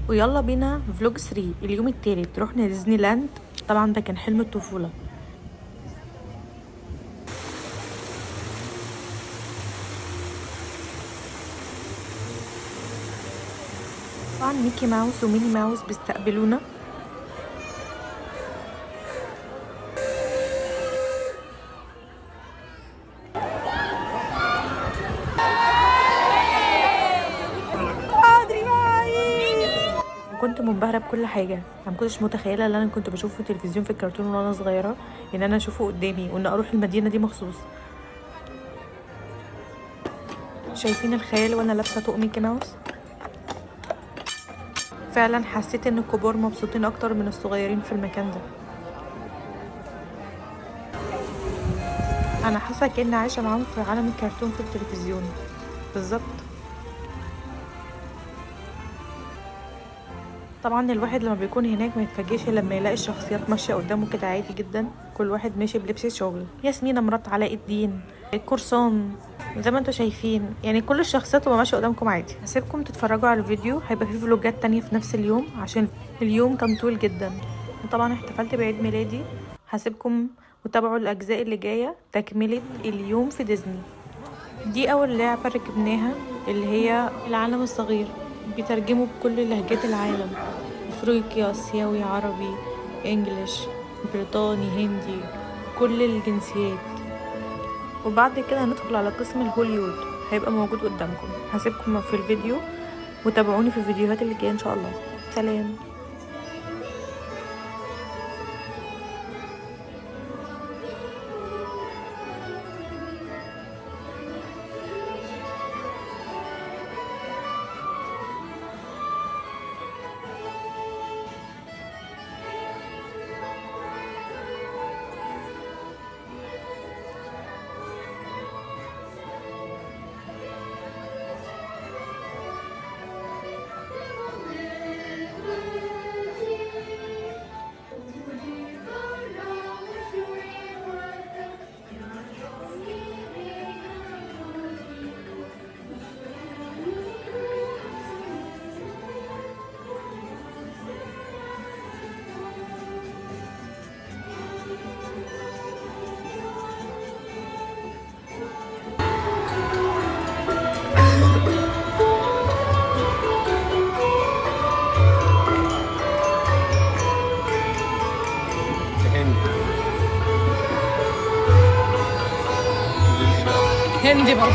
ويلا بينا فلوج 3 اليوم التالت رحنا ديزني لاند. طبعا ده كان حلم الطفولة. طبعا ميكي ماوس وميني ماوس بيستقبلونا. كنت منبهره بكل حاجه. انا ما كنتش متخيله اللي انا كنت بشوفه في التلفزيون في الكرتون وانا صغيره ان انا اشوفه قدامي وان اروح المدينه دي مخصوص. شايفين الخيال وانا لابسه طقم ميكي ماوس؟ فعلا حسيت ان الكبار مبسوطين اكتر من الصغيرين في المكان ده. انا حاسه كاني عايشه معاهم في عالم الكرتون في التلفزيون بالظبط. طبعا الواحد لما بيكون هناك ما يتفاجئش لما يلاقي الشخصيات ماشيه قدامه كده عادي جدا، كل واحد ماشي بلبس شغل. ياسمينة مرات علاء الدين، القرصان، زي ما انتوا شايفين يعني كل الشخصيات تبقى ماشيه قدامكم عادي. هسيبكم تتفرجوا على الفيديو، هيبقى فيه فلوجات تانية في نفس اليوم عشان اليوم كان طويل جدا. وطبعا احتفلت بعيد ميلادي. هسيبكم وتابعوا الاجزاء اللي جايه تكمله اليوم في ديزني. دي اول لعبه ركبناها اللي هي العالم الصغير، بيترجموا بكل لهجات العالم، افريقيا، اسيوي، عربي، انجليش، بريطاني، هندي، كل الجنسيات. وبعد كده هندخل على قسم الهوليوود هيبقى موجود قدامكم. هسيبكم في الفيديو وتابعوني في الفيديوهات اللي جايه ان شاء الله. سلام. هندي بقى.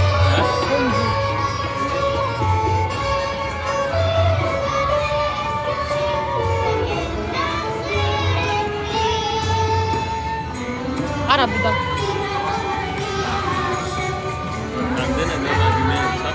هندي عربي ده. عندنا انما يوناني صح؟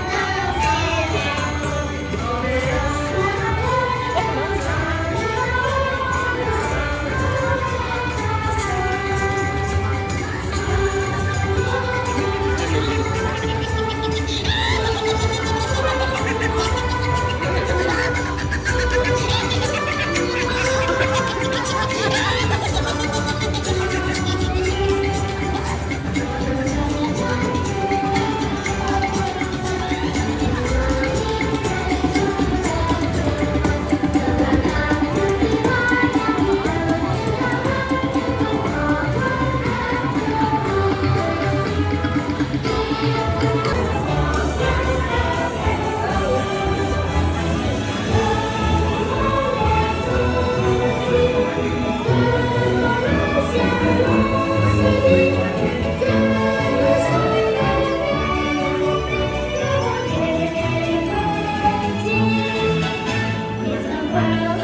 Wow.